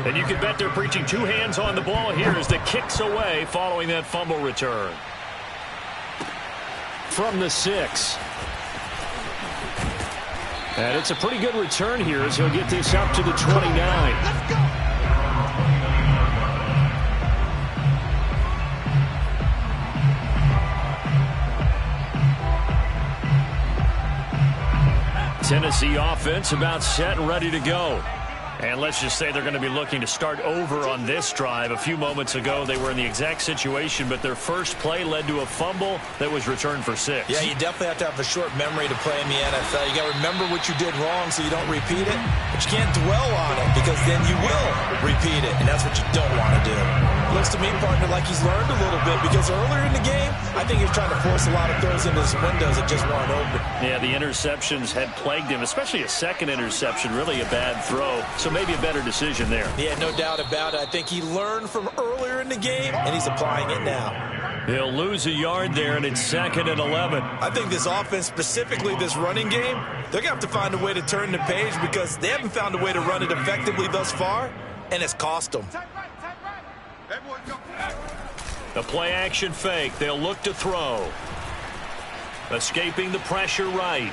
And you can bet they're preaching two hands on the ball here as the kicks away following that fumble return. From the 6. And it's a pretty good return here as he'll get this up to the 29. Let's go. Tennessee offense about set and ready to go. And let's just say they're going to be looking to start over on this drive. A few moments ago, they were in the exact situation, but their first play led to a fumble that was returned for 6. Yeah, you definitely have to have a short memory to play in the NFL. You got to remember what you did wrong so you don't repeat it, but you can't dwell on it because then you will repeat it, and that's what you don't want to do. Looks to me, partner, like he's learned a little bit because earlier in the game, I think he was trying to force a lot of throws into his windows that just weren't open. Yeah, the interceptions had plagued him, especially a second interception, really a bad throw. So maybe a better decision there. Yeah, no doubt about it. I think he learned from earlier in the game, and he's applying it now. He'll lose a yard there, and it's 2nd and 11. I think this offense, specifically this running game, they're going to have to find a way to turn the page because they haven't found a way to run it effectively thus far, and it's cost them. The play action fake. They'll look to throw. Escaping the pressure right.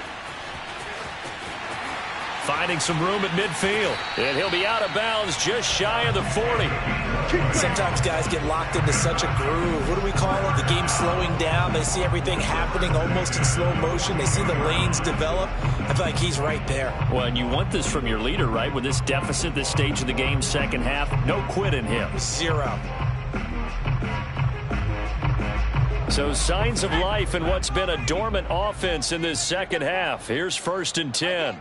Finding some room at midfield. And he'll be out of bounds just shy of the 40. Sometimes guys get locked into such a groove. What do we call it? The game slowing down. They see everything happening almost in slow motion. They see the lanes develop. I feel like he's right there. Well, and you want this from your leader, right? With this deficit, this stage of the game, second half, no quit in him. 0. So signs of life in what's been a dormant offense in this second half. Here's 1st and 10.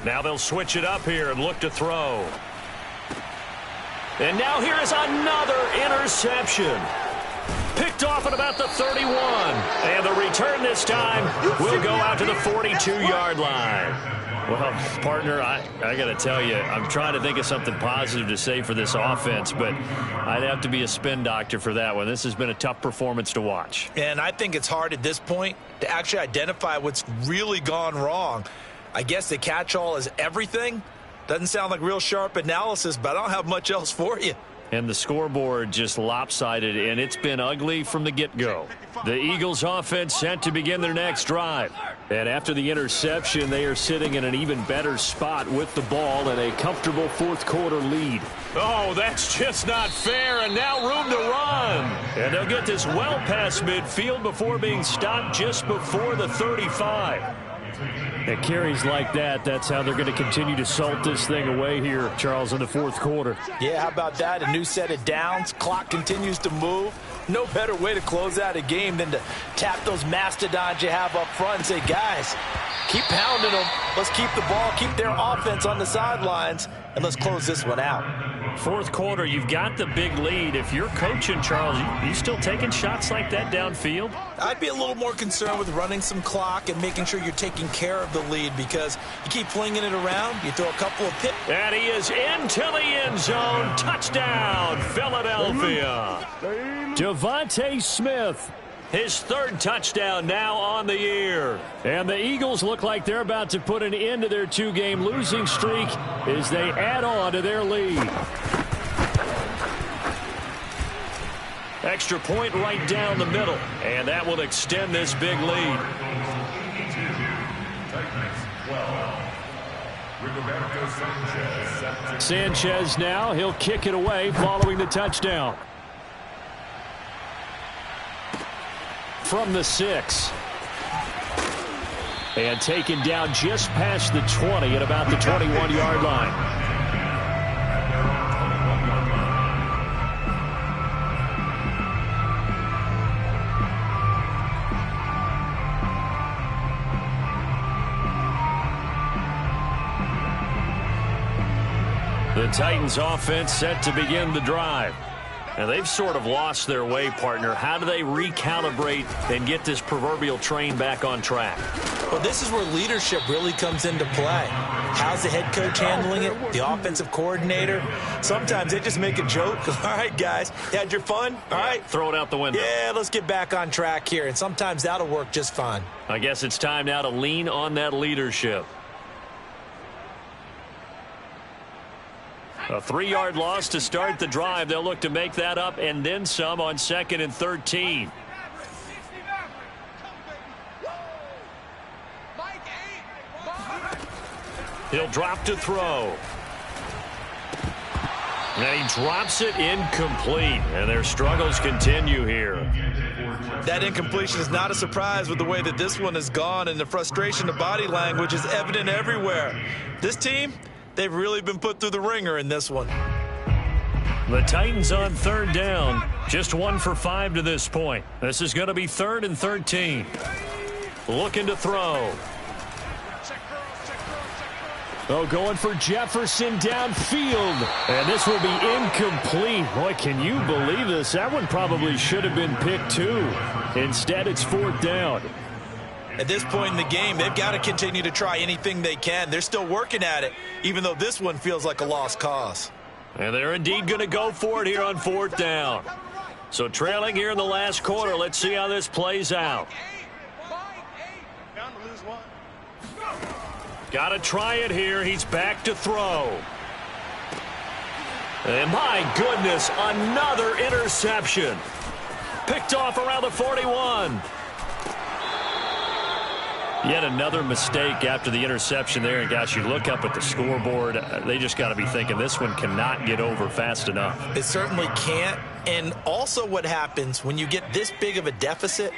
Now they'll switch it up here and look to throw. And now here is another interception. Picked off at about the 31. And the return this time will go out to the 42-yard line. Well, partner, I got to tell you, I'm trying to think of something positive to say for this offense, but I'd have to be a spin doctor for that one. This has been a tough performance to watch. And I think it's hard at this point to actually identify what's really gone wrong. I guess the catch-all is everything. Doesn't sound like real sharp analysis, but I don't have much else for you. And the scoreboard just lopsided, and it's been ugly from the get-go. The Eagles offense set to begin their next drive. And after the interception, they are sitting in an even better spot with the ball and a comfortable fourth quarter lead. Oh, that's just not fair, and now room to run. And they'll get this well past midfield before being stopped just before the 35. At carries like that, that's how they're going to continue to salt this thing away here, Charles, in the fourth quarter. Yeah, how about that? A new set of downs. Clock continues to move. No better way to close out a game than to tap those mastodons you have up front and say, guys, keep pounding them. Let's keep the ball, keep their offense on the sidelines, and let's close this one out. Fourth quarter, you've got the big lead. If you're coaching, Charles, you still taking shots like that downfield? I'd be a little more concerned with running some clock and making sure you're taking care of the lead, because you keep flinging it around, you throw a couple of picks. And he is into the end zone. Touchdown, Philadelphia. Devontae Smith, his third touchdown now on the year. And the Eagles look like they're about to put an end to their two-game losing streak as they add on to their lead. Extra point right down the middle, and that will extend this big lead. Sanchez now, he'll kick it away following the touchdown. From the 6. And taken down just past the 20 at about the 21-yard line. The Titans offense set to begin the drive. And they've sort of lost their way, partner. How do they recalibrate and get this proverbial train back on track? Well, this is where leadership really comes into play. How's the head coach handling it? The offensive coordinator? Sometimes they just make a joke. All right, guys, you had your fun? All right. Throw it out the window. Yeah, let's get back on track here. And sometimes that'll work just fine. I guess it's time now to lean on that leadership. A 3-yard loss to start the drive. They'll look to make that up and then some on 2nd and 13. He'll drop to throw. And he drops it incomplete. And their struggles continue here. That incompletion is not a surprise with the way that this one has gone, and the frustration of body language is evident everywhere. This team, they've really been put through the ringer in this one. The Titans on 3rd down. Just 1 for 5 to this point. This is going to be 3rd and 13. Looking to throw. Oh, going for Jefferson downfield. And this will be incomplete. Boy, can you believe this? That one probably should have been picked too. Instead, it's 4th down. At this point in the game, they've got to continue to try anything they can. They're still working at it, even though this one feels like a lost cause. And they're indeed going to go for it here on 4th down. So trailing here in the last quarter, let's see how this plays out. Got to try it here. He's back to throw. And my goodness, another interception. Picked off around the 41. Yet another mistake after the interception there. And, gosh, you look up at the scoreboard. They just got to be thinking this one cannot get over fast enough. It certainly can't. And also what happens when you get this big of a deficit,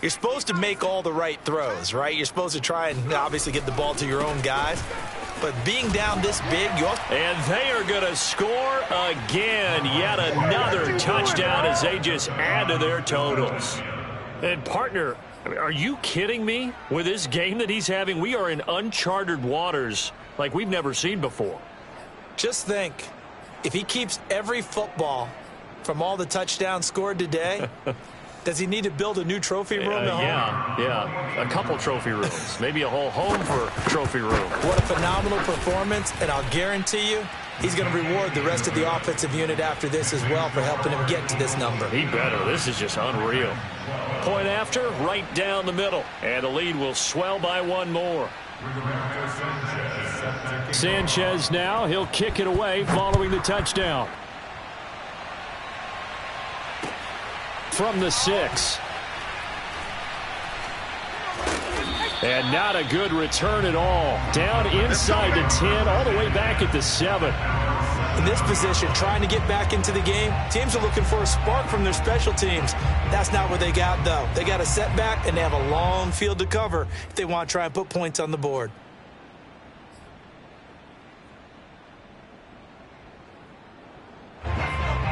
you're supposed to make all the right throws, right? You're supposed to try and obviously get the ball to your own guys. But being down this big, and they are going to score again. Yet another touchdown as they just add to their totals. And, partner, are you kidding me? With this game that he's having, we are in uncharted waters like we've never seen before. Just think, if he keeps every football from all the touchdowns scored today, does he need to build a new trophy room at home? Yeah. A couple trophy rooms. Maybe a whole home for trophy room. What a phenomenal performance, and I'll guarantee you he's going to reward the rest of the offensive unit after this as well for helping him get to this number. He better. This is just unreal. Point after, right down the middle. And the lead will swell by one more. Sanchez now. He'll kick it away following the touchdown. From the 6. And not a good return at all. Down inside the 10, all the way back at the 7. In this position, trying to get back into the game, teams are looking for a spark from their special teams. That's not what they got, though. They got a setback, and they have a long field to cover if they want to try and put points on the board.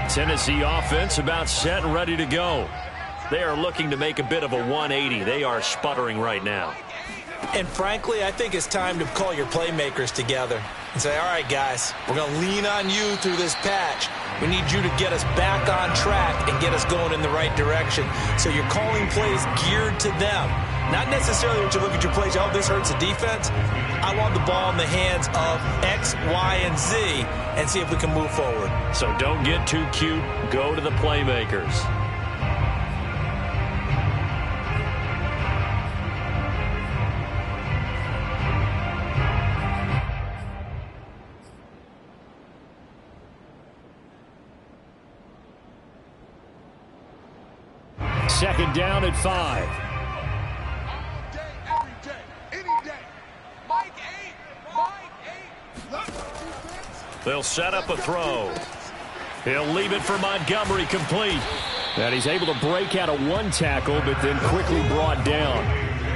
Tennessee offense about set and ready to go. They are looking to make a bit of a 180. They are sputtering right now. And frankly, I think it's time to call your playmakers together and say, all right, guys, we're going to lean on you through this patch. We need you to get us back on track and get us going in the right direction. So you're calling plays geared to them. Not necessarily when you look at your plays, oh, this hurts the defense. I want the ball in the hands of X, Y, and Z and see if we can move forward. So don't get too cute. Go to the playmakers. Second down at 5. All day, every day, any day. Mike 8. They'll set up a throw. He'll leave it for Montgomery, complete. And he's able to break out of one tackle, but then quickly brought down.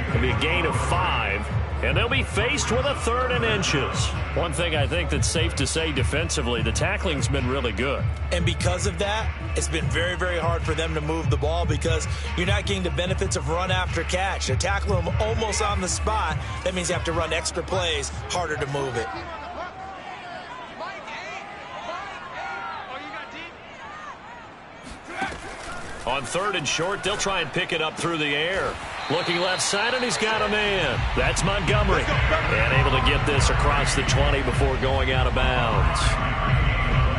It'll be a gain of 5, and they'll be faced with a 3rd and inches. One thing I think that's safe to say defensively, the tackling's been really good. And because of that, it's been very, very hard for them to move the ball because you're not getting the benefits of run after catch. They're tackling them almost on the spot. That means you have to run extra plays, harder to move it. On 3rd and short, they'll try and pick it up through the air. Looking left side, and he's got a man. That's Montgomery. And able to get this across the 20 before going out of bounds.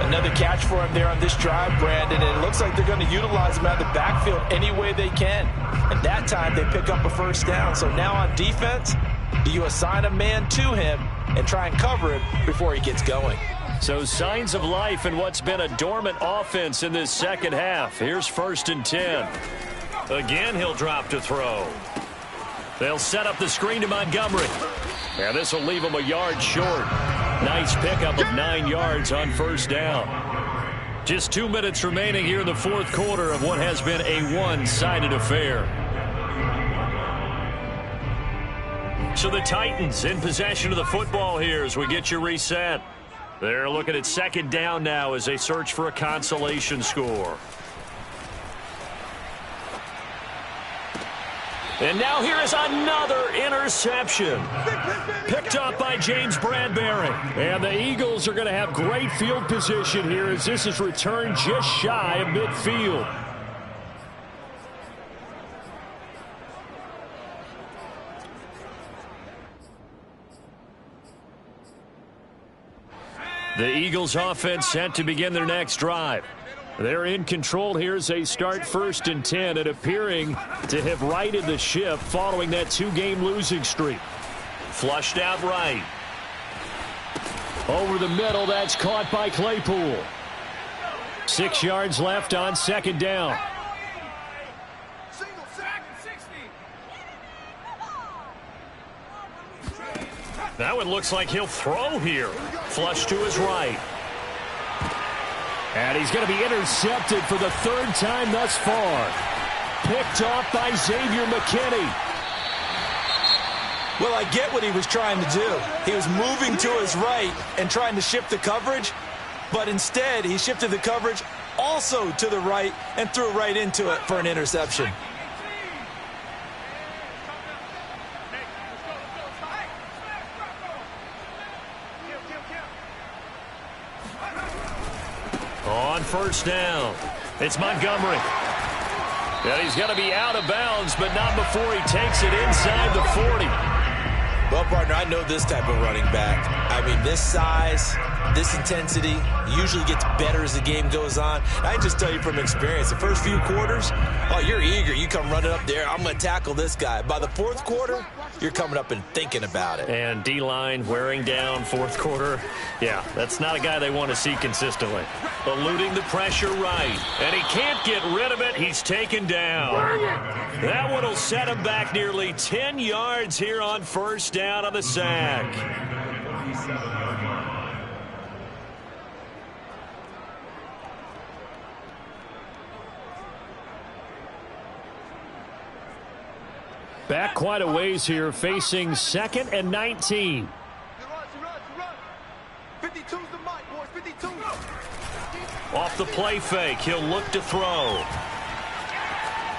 Another catch for him there on this drive, Brandon, and it looks like they're going to utilize him out of the backfield any way they can. And that time, they pick up a first down. So now on defense, do you assign a man to him and try and cover him before he gets going? So signs of life in what's been a dormant offense in this second half. Here's 1st and 10. Again, he'll drop to throw. They'll set up the screen to Montgomery. And this will leave him a yard short. Nice pickup of 9 yards on 1st down. Just 2 minutes remaining here in the 4th quarter of what has been a one-sided affair. So the Titans in possession of the football here as we get you reset. They're looking at 2nd down now as they search for a consolation score. And now here is another interception. Picked up by James Bradbury. And the Eagles are going to have great field position here as this is returned just shy of midfield. The Eagles offense set to begin their next drive. They're in control here as they start 1st and 10 and appearing to have righted the ship following that 2-game losing streak. Flushed out right. Over the middle, that's caught by Claypool. 6 yards left on 2nd down. That one looks like he'll throw here. Flush to his right. And he's going to be intercepted for the 3rd time thus far. Picked off by Xavier McKinney. Well, I get what he was trying to do. He was moving to his right and trying to shift the coverage, but instead he shifted the coverage also to the right and threw right into it for an interception. On 1st down, it's Montgomery. And he's going to be out of bounds, but not before he takes it inside the 40. Well, partner, I know this type of running back. I mean, this size, this intensity usually gets better as the game goes on. I can just tell you from experience, the first few quarters, oh, you're eager. You come running up there, I'm going to tackle this guy. By the 4th quarter, you're coming up and thinking about it. And D-line wearing down 4th quarter. Yeah, that's not a guy they want to see consistently. Eluding the pressure right. And he can't get rid of it. He's taken down. That one will set him back nearly 10 yards here on 1st down on the sack. Back quite a ways here, facing 2nd and 19. 52's the mic, boys. 52. Off the play fake, he'll look to throw.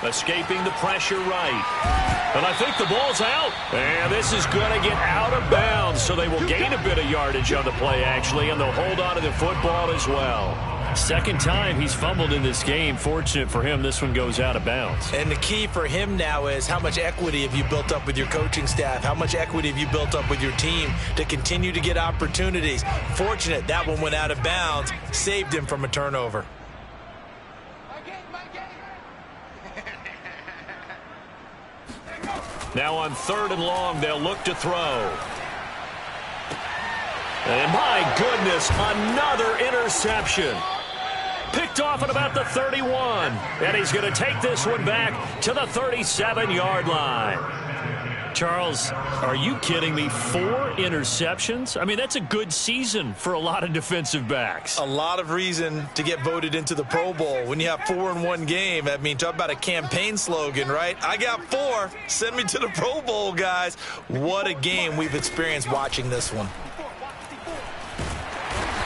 Escaping the pressure right. And I think the ball's out. And this is going to get out of bounds, so they will gain a bit of yardage on the play, actually, and they'll hold on to the football as well. Second time he's fumbled in this game. Fortunate for him, this one goes out of bounds. And the key for him now is how much equity have you built up with your coaching staff? How much equity have you built up with your team to continue to get opportunities? Fortunate that one went out of bounds, saved him from a turnover. Now on 3rd and long, they'll look to throw. And my goodness, another interception. Picked off at about the 31. And he's going to take this one back to the 37-yard line. Charles, are you kidding me? 4 interceptions? I mean, that's a good season for a lot of defensive backs. A lot of reason to get voted into the Pro Bowl. When you have 4 in one game, I mean, talk about a campaign slogan, right? I got 4. Send me to the Pro Bowl, guys. What a game we've experienced watching this one.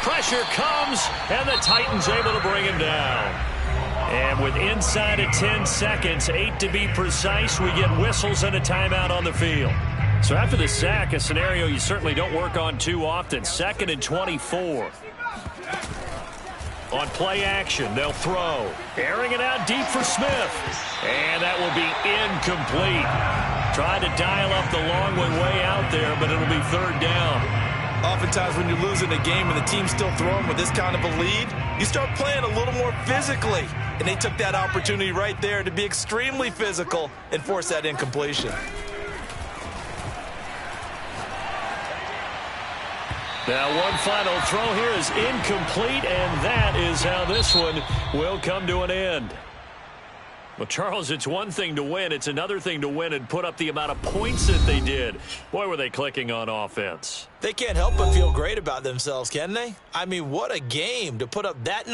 Pressure comes, and the Titans able to bring him down. And with inside of 10 seconds, 8 to be precise, we get whistles and a timeout on the field. So after the sack, a scenario you certainly don't work on too often. 2nd and 24. On play action, they'll throw. Airing it out deep for Smith. And that will be incomplete. Tried to dial up the long way out there, but it'll be 3rd down. Oftentimes when you're losing a game and the team's still throwing with this kind of a lead, you start playing a little more physically. And they took that opportunity right there to be extremely physical and force that incompletion. Now one final throw here is incomplete, and that is how this one will come to an end. Well, Charles, it's one thing to win. It's another thing to win and put up the amount of points that they did. Boy, were they clicking on offense. They can't help but feel great about themselves, can they? I mean, what a game to put up that number.